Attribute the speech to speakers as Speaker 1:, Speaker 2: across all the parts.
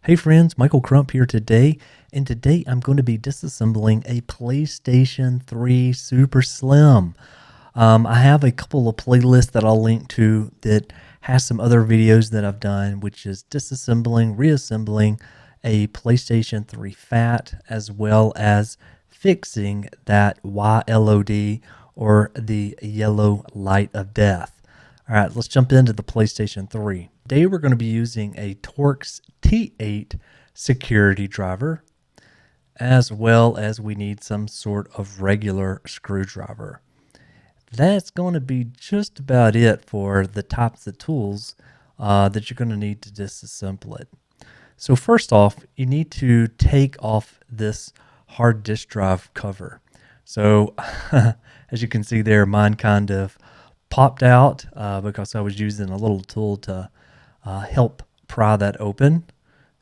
Speaker 1: Hey friends, Michael Crump here today, and today I'm going to be disassembling a PlayStation 3 Super Slim. I have a couple of playlists that I'll link to that has some other videos that I've done, which is disassembling, reassembling a PlayStation 3 Fat, as well as fixing that YLOD, or the yellow light of death. All right, let's jump into the PlayStation 3. Today we're going to be using a Torx T8 security driver, as well as we need some sort of regular screwdriver. That's going to be just about it for the types of tools that you're going to need to disassemble it. So first off, you need to take off this hard disk drive cover. So as you can see there, mine kind of popped out because I was using a little tool to help pry that open.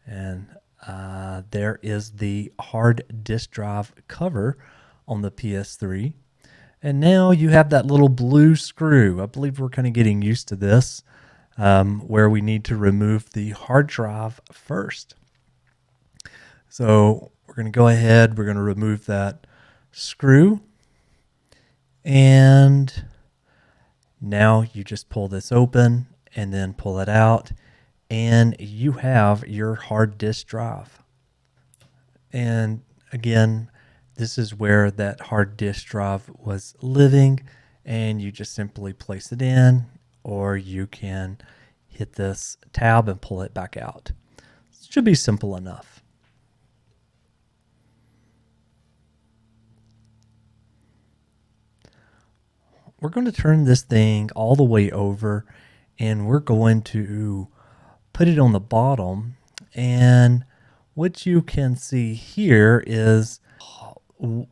Speaker 1: And there is the hard disk drive cover on the PS3. And now you have that little blue screw. I believe we're kind of getting used to this, where we need to remove the hard drive first. So we're going to go ahead, we're going to remove that screw. And now you just pull this open and then pull it out, and you have your hard disk drive. And again, this is where that hard disk drive was living, and you just simply place it in, or you can hit this tab and pull it back out. It should be simple enough. We're going to turn this thing all the way over, and we're going to put it on the bottom. And what you can see here is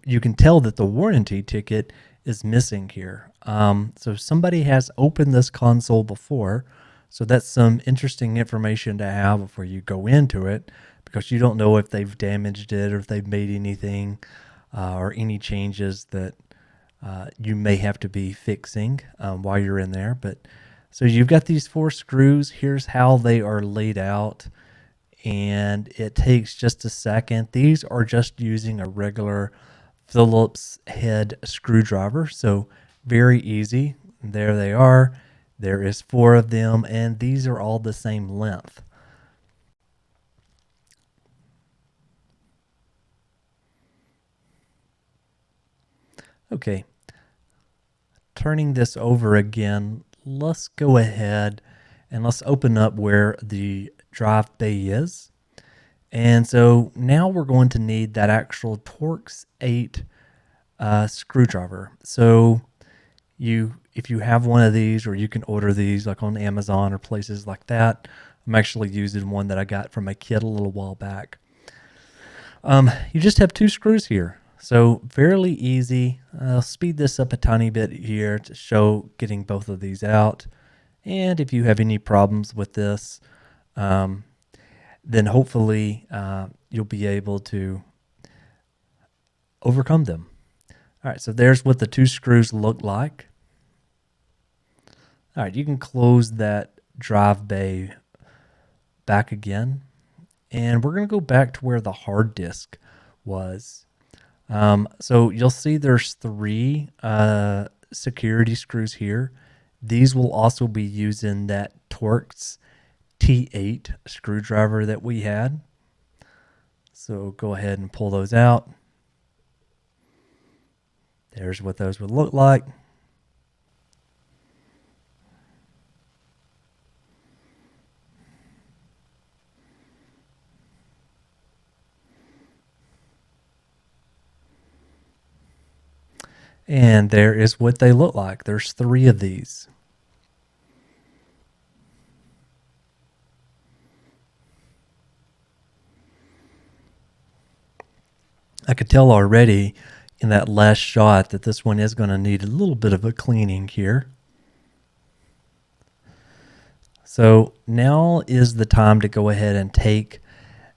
Speaker 1: you can tell that the warranty ticket is missing here. So somebody has opened this console before. So that's some interesting information to have before you go into it, because you don't know if they've damaged it or if they've made anything or any changes that you may have to be fixing while you're in there. But so you've got these 4 screws. Here's how they are laid out, and it takes just a second. These are just using a regular Phillips head screwdriver, so very easy. There they are. There is 4 of them, and these are all the same length. Okay, turning this over again, let's go ahead and let's open up where the drive bay is. And so now we're going to need that actual Torx 8 screwdriver. So if you have one of these, or you can order these like on Amazon or places like that. I'm actually using one that I got from a kid a little while back. You just have 2 screws here. So fairly easy. I'll speed this up a tiny bit here to show getting both of these out. And if you have any problems with this, then hopefully you'll be able to overcome them. All right, so there's what the 2 screws look like. All right, you can close that drive bay back again. And we're going to go back to where the hard disk was. So you'll see there's 3 security screws here. These will also be using that Torx T8 screwdriver that we had. So go ahead and pull those out. There's what those would look like. And there is what they look like. There's 3 of these. I could tell already in that last shot that this one is going to need a little bit of a cleaning here. So now is the time to go ahead and take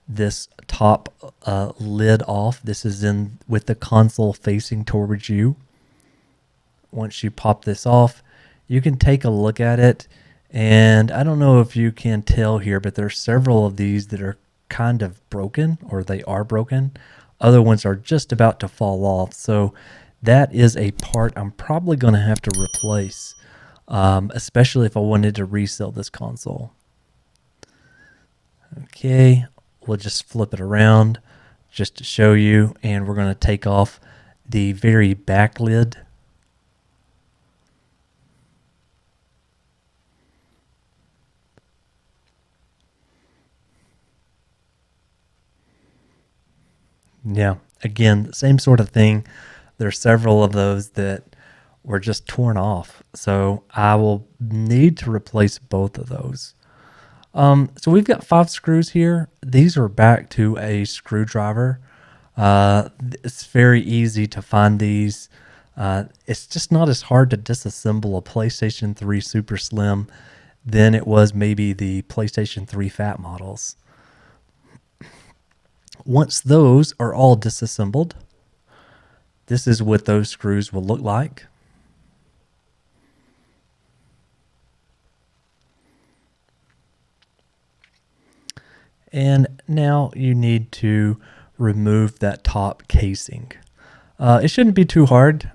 Speaker 1: this top lid off. This is in with the console facing towards you. Once you pop this off, you can take a look at it. And I don't know if you can tell here, but there's several of these that are kind of broken, or they are broken. Other ones are just about to fall off. So that is a part I'm probably going to have to replace, especially if I wanted to resell this console. Okay, we'll just flip it around just to show you, and we're going to take off the very back lid. Yeah, again, same sort of thing. There's several of those that were just torn off, so I will need to replace both of those. So we've got 5 screws here. These are back to a screwdriver. It's very easy to find these. It's just not as hard to disassemble a PlayStation 3 Super Slim than it was maybe the PlayStation 3 Fat models. Once those are all disassembled, this is what those screws will look like. And now you need to remove that top casing. It shouldn't be too hard.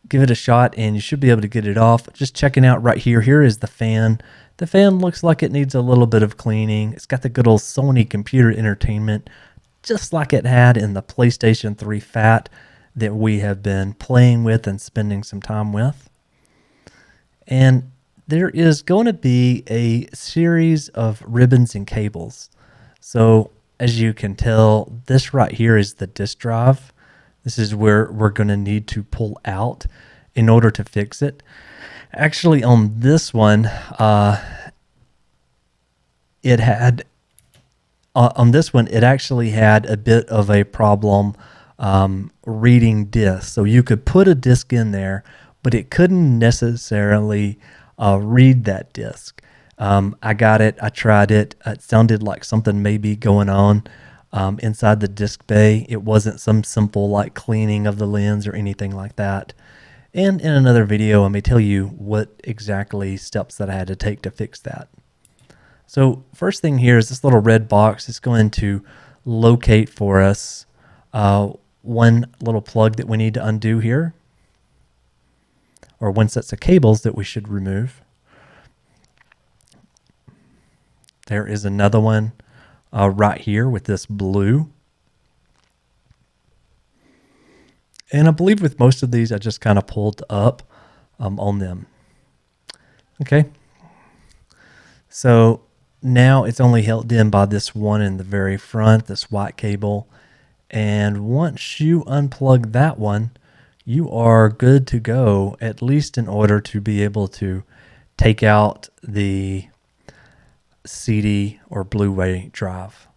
Speaker 1: Give it a shot and you should be able to get it off. Just checking out right here. Here is the fan. The fan looks like it needs a little bit of cleaning. It's got the good old Sony computer entertainment, just like it had in the PlayStation 3 Fat that we have been playing with and spending some time with. And there is going to be a series of ribbons and cables. So as you can tell, this right here is the disk drive. This is where we're going to need to pull out in order to fix it. Actually, on this one, it actually had a bit of a problem reading discs. So you could put a disc in there, but it couldn't necessarily read that disc. I got it. I tried it. It sounded like something may be going on inside the disc bay. It wasn't some simple like cleaning of the lens or anything like that. And in another video, I may tell you what exactly steps that I had to take to fix that. So first thing here is this little red box. It's going to locate for us one little plug that we need to undo here, or one set of cables that we should remove. There is another one right here with this blue. And I believe with most of these, I just kind of pulled up on them. Okay. So now it's only held in by this one in the very front, this white cable. And once you unplug that one, you are good to go, at least in order to be able to take out the CD or Blu-ray drive.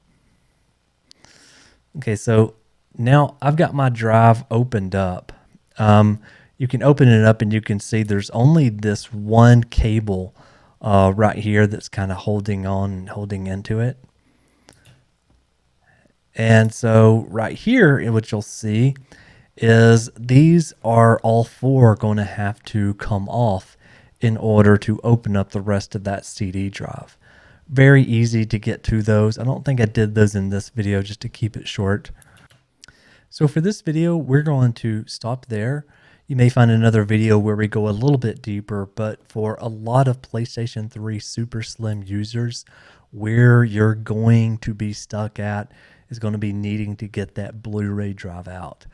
Speaker 1: Okay, so now I've got my drive opened up. You can open it up and you can see there's only this one cable right here that's kind of holding on and holding into it. And so right here, what you'll see is these are all 4 going to have to come off in order to open up the rest of that CD drive. Very easy to get to those. I don't think I did those in this video just to keep it short. So for this video, we're going to stop there. You may find another video where we go a little bit deeper, but for a lot of PlayStation 3 Super Slim users, where you're going to be stuck at is going to be needing to get that Blu-ray drive out.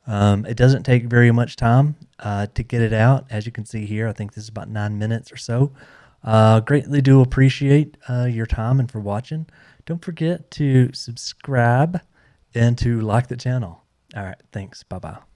Speaker 1: It doesn't take very much time to get it out. As you can see here, I think this is about 9 minutes or so. Greatly do appreciate your time and for watching. Don't forget to subscribe and to like the channel. All right, thanks. Bye-bye.